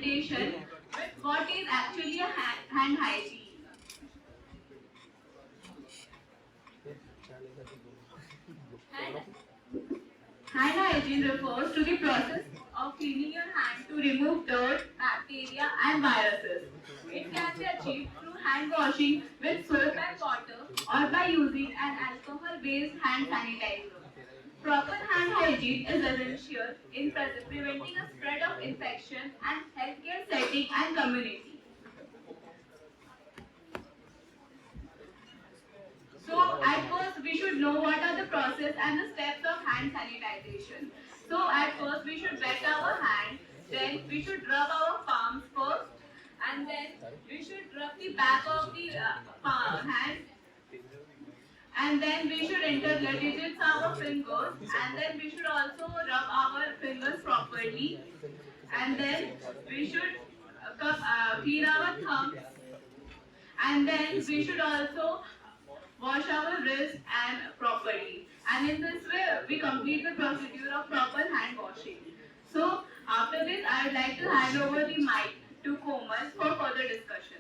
presentation with what is actually a hand hygiene. Hand Hand hygiene refers to the process of cleaning your hand to remove dirt, bacteria, and viruses. It can be achieved through hand washing with soap and water or by using an alcohol-based hand sanitizer. Proper hand hygiene is essential in preventing a spread of infection and healthcare setting and community. So at first we should know what are the process and the steps of hand sanitization. So at first we should wet our hand, then we should rub our palms first, and then we should rub the back of the hand, and then we should interdigit our fingers, and then we should also rub our fingers properly, and then we should clean our thumbs, and then we should also wash our wrist and properly. And in this way, we complete the procedure of proper hand washing. So after this, I would like to hand over the mic to Komal for further discussion.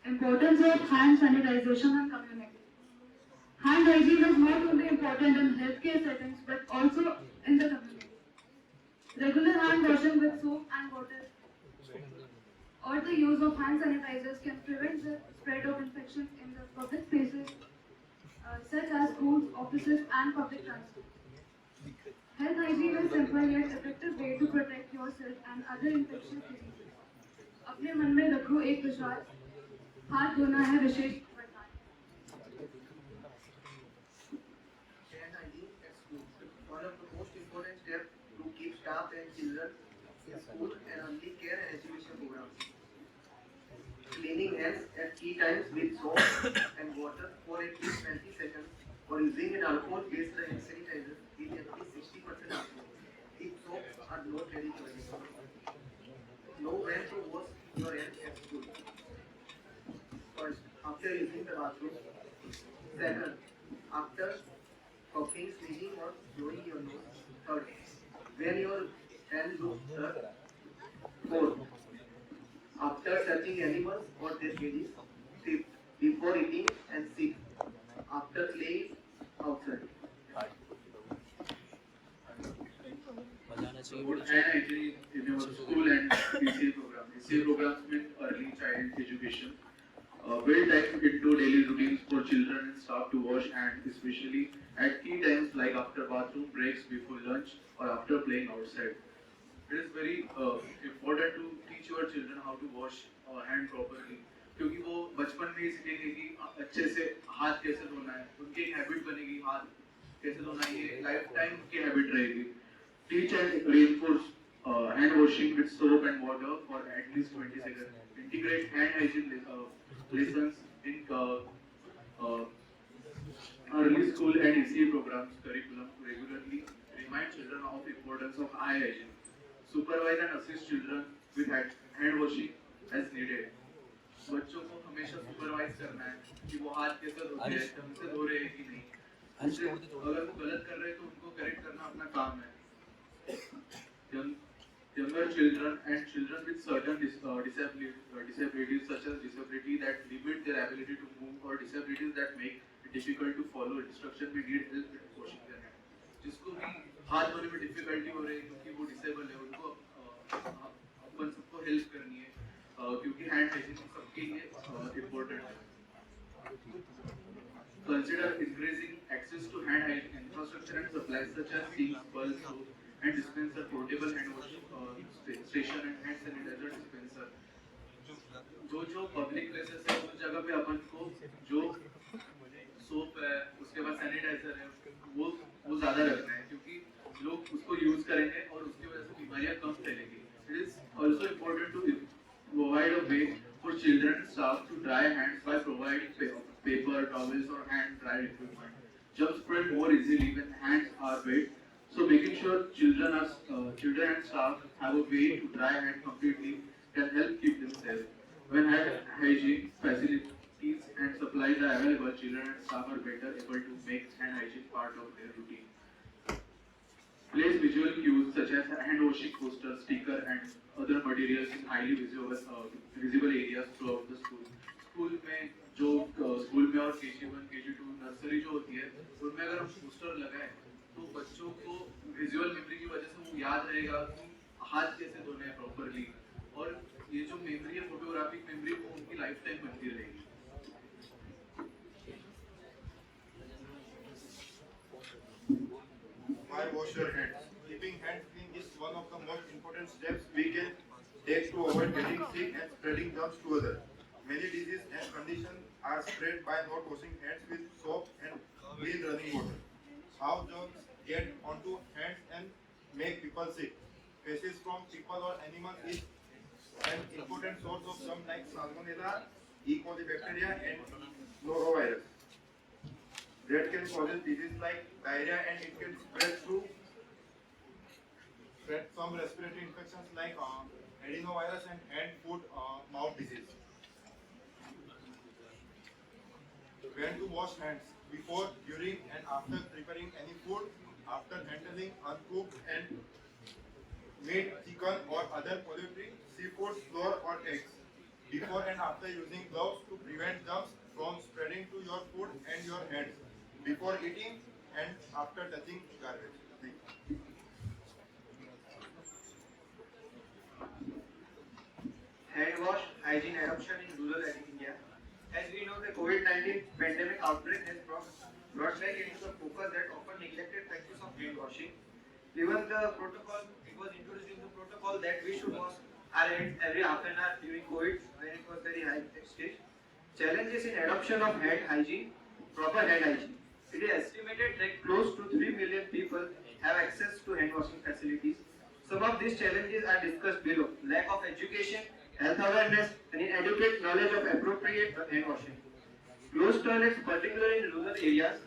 Importance of hand sanitization and community. Hand hygiene is not only important in healthcare settings but also in the community. Regular hand washing with soap and water or the use of hand sanitizers can prevent the spread of infections in the public spaces such as schools, offices and public transport. Health hygiene is simple yet effective way to protect yourself and other infectious diseases. अपने मन में रखो एक विश्वास, हाथ धोना है विशेष वरदान. Hand hygiene at school. One of the most important steps to keep staff and children in school and early care and education programs. Cleaning hands at key times with soap and water for at least 20 seconds or using an alcohol-based hand sanitizer in at least 60% alcohol. If soaps are not ready for use. Know when to wash your hands at school. First, after using the bathroom. Second, after coughing, sneezing or blowing your nose. Third, when your hands look dirty. Fourth, after touching animals or their cages. Fifth, before eating. And sixth, after playing outside. World Hand Hygiene in your school and ECA program. ECA programs mean early child education. Build time into daily routines for children and staff to wash hands, especially at key times like after bathroom breaks, before lunch, or after playing outside. It is very important to teach your children how to wash hand properly. क्योंकि वो बचपन में ही सीखेंगे कि अच्छे से हाथ कैसे धोना है, उनकी एक हैबिट बनेगी हाथ कैसे धोना है, ये लाइफ टाइम की हैबिट रहेगी. Teach and reinforce hand washing with soap and water for at least 20 seconds. Integrate hand hygiene lessons in early school and ECA programs curriculum to regularly remind children of the importance of eye hygiene. Supervise and assist children with hand washing as needed. बच्चों को हमेशा supervise करना है कि वो हाथ कैसे धोते हैं, ढंग से धो रहे हैं कि नहीं. अगर वो गलत कर रहे हैं तो उनको करेक्ट करना अपना काम है. Younger children and children with certain disabilities such as disability that limit their ability to move or disabilities that make it difficult to follow instruction, we need help in washing their hands. जिसको भी हाथ धोने में difficulty हो रही है क्योंकि वो डिसेबल है, उनको अपन सबको हेल्प करनी है क्योंकि हैंड हाइजीन सबके लिए इम्पोर्टेंट है. Consider increasing access to hand hygiene infrastructure and supplies such as sinks, bulbs, soap, and dispenser, portable hand wash station and hand sanitizer dispenser. जो पब्लिक प्लेसेस है उस जगह पे अपन को जो सोप है उसके बाद सैनिटाइजर है वो ज़्यादा रखना है क्योंकि लोग उसको यूज करेंगे और उसकी वजह से बीमारियां कम फैलेंगी. It is also important to provide a way for children and staff to dry hands by providing paper, towels or hand dry equipment. Germs spread more easily when hands are wet. So making sure children and staff have a way to dry hands completely can help keep them safe. When hand hygiene facilities and supplies are available, children and staff are better able to make hand hygiene part of their routine. Place visual cues such as hand washing posters, sticker, and other materials in highly visible areas throughout the school. School में जो school में और KG1, KG2 nursery जो होती है उनमें अगर हम पोस्टर लगाएं तो बच्चों को विजुअल मेमोरी की वजह से वो याद रहेगा कि हाथ कैसे धोने हैं प्रॉपरली, और ये जो मेमोरी है फोटोग्राफिक मेमोरी वो उनकी लाइफ टाइम बनती रहेगी. Why wash your hands? Keeping hands clean is one of the most important steps we can take to avoid getting sick and spreading germs to others. Many diseases and conditions are spread by not washing hands with soap and clean running water. How germs get onto hands and make people sick? Faces from people or animals is an important source of germs like Salmonella, E. coli bacteria, and norovirus that can cause disease like diarrhea, and it can spread some respiratory infections like adenovirus and hand, foot, mouth disease. When to wash hands? Before, during, and after preparing any food, after handling uncooked and meat, chicken, or other poultry, seafood, flour, or eggs. Before and after using gloves to prevent germs from spreading to your food and your hands. Before eating and after touching garbage. Hand wash hygiene adoption in rural India. As we know, the COVID-19 pandemic outbreak has brought back into the focus that often neglected practice of hand washing. Given the protocol, it was introduced in the protocol that we should wash our hands every half an hour during COVID when it was very high stage. Challenges in adoption of hand hygiene, proper hand hygiene. It is estimated that close to 3 million people have access to hand washing facilities. Some of these challenges are discussed below: lack of education, health awareness, and inadequate knowledge of appropriate hand washing. Closed toilets, particularly in rural areas,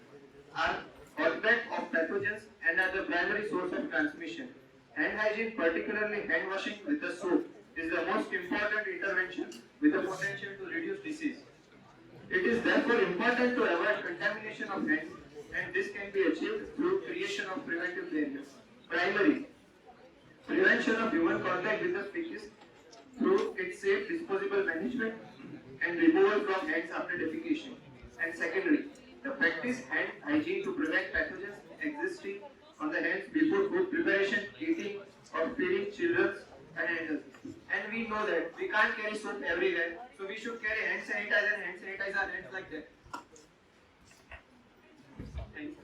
are hotbed of pathogens and are the primary source of transmission. Hand hygiene, particularly hand washing with the soap, is the most important intervention with the potential to reduce disease. It is therefore important to avoid contamination of hands, and this can be achieved through creation of preventive barriers. Primary, prevention of human contact with the species through its safe disposable management and removal from hands after defecation. And secondary, the practice hand hygiene to prevent pathogens existing on the hands before food preparation, eating, or feeding children and adults. And we know that we can't carry soap everywhere, so we should carry hand sanitizer and hand sanitize our hands like that. Thank you.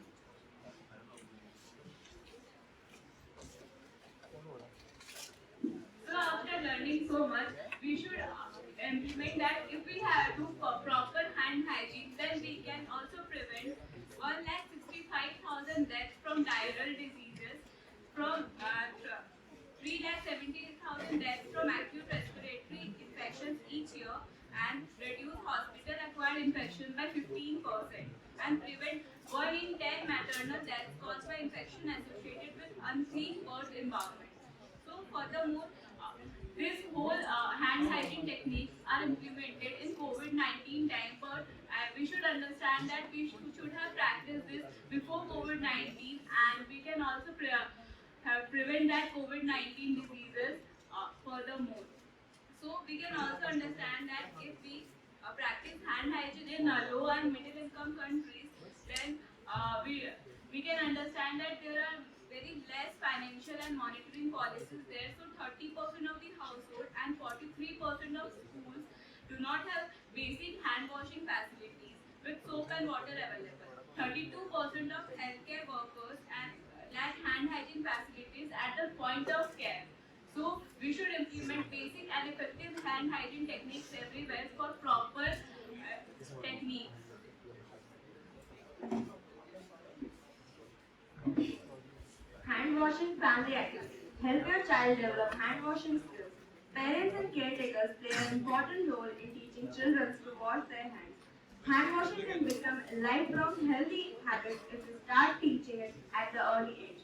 So after learning so much, we should implement that if we have to proper hand hygiene, then we can also prevent 1,65,000 deaths from diarrheal diseases, from 3,70,000 deaths from acute respiratory infections each year, and reduce hospital-acquired infections by 15%, and prevent 1 in 10 maternal deaths caused by infection associated with unclean birth environment. So furthermore, this whole hand hygiene techniques are implemented in COVID-19 time, but we should understand that we should have practiced this before COVID-19, and we can also prevent that COVID-19 diseases furthermore. So we can also understand that if we practice hand hygiene in low and middle income countries, then we can understand that there are very less financial and monitoring policies there. So 30% of the household and 43% of schools do not have basic hand washing facilities with soap and water available. 32% of healthcare workers and lack hand hygiene facilities at the point of care. So we should implement basic and effective hand hygiene techniques everywhere for proper techniques. Hand washing family activities. Help your child develop hand washing skills. Parents and caretakers play an important role in teaching children to wash their hands. Hand washing can become a lifelong healthy habit if you start teaching it at the early age.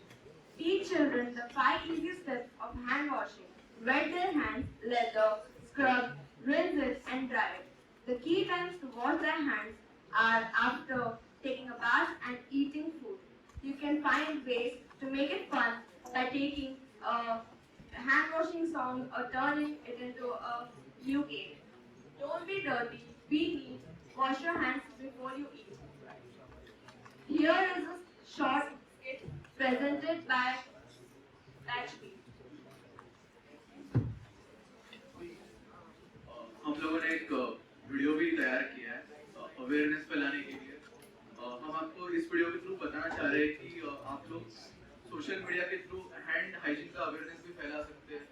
Teach children the 5 easy steps of hand washing. Wet their hands, lather, scrub, rinse it, and dry it. The key times to wash their hands are after taking a bath and eating food. You can find ways to make it fun by taking a hand washing song or turning it into a new game. Don't be dirty, be neat, wash your hands before you eat. Here is a short skit presented by Rajvi. हम लोगों ने एक video भी तैयार किया है awareness फैलाने के लिए। हम आपको इस वीडियो के थ्रू बताना चाह रहे हैं कि आप लोग सोशल मीडिया के थ्रू हैंड हाइजीन का अवेयरनेस भी फैला सकते हैं।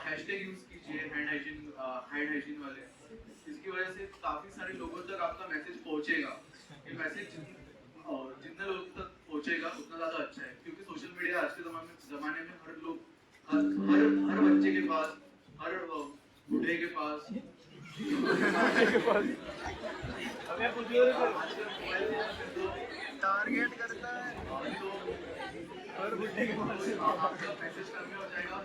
हैशटैग यूज कीजिए हैंड हाइजीन वाले। इसकी वजह से काफ़ी सारे लोगों तक आपका मैसेज पहुंचेगा। ये मैसेज जितने लोगों तक पहुंचेगा उतना ज़्यादा अच्छा है, क्योंकि सोशल मीडिया आज के ज़माने में हर लोग हर बच्चे के पास, हर बूढ़े के पास टारगेट करता है तो हर बूढ़े के पास आपका मैसेज करने हो जाएगा।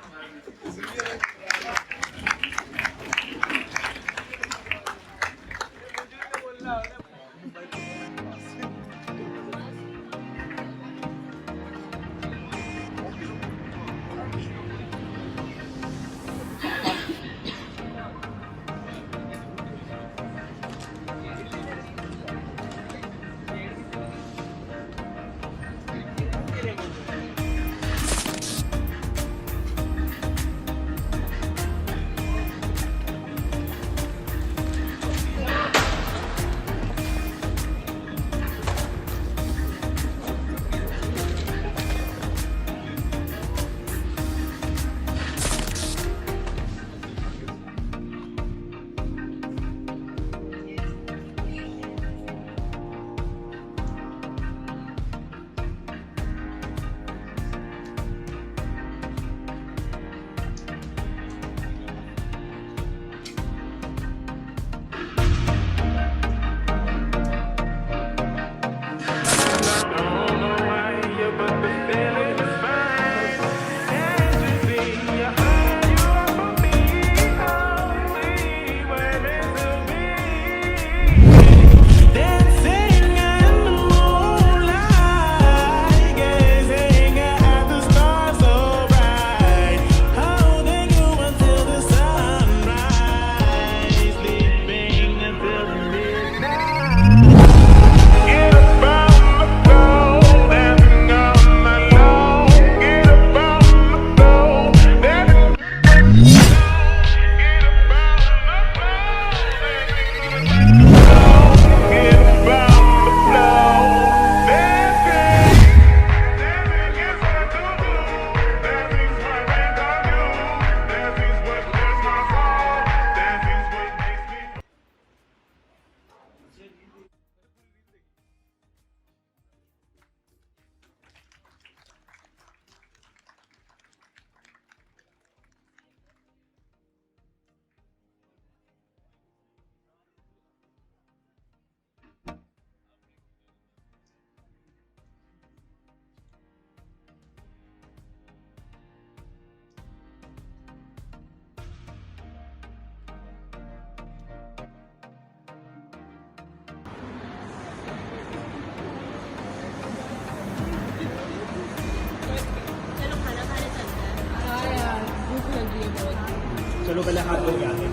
चलो पहले हाथ धो के आते हैं।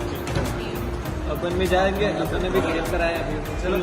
अपन भी जाएंगे, अपन ने भी गेम कराया अभी। चलो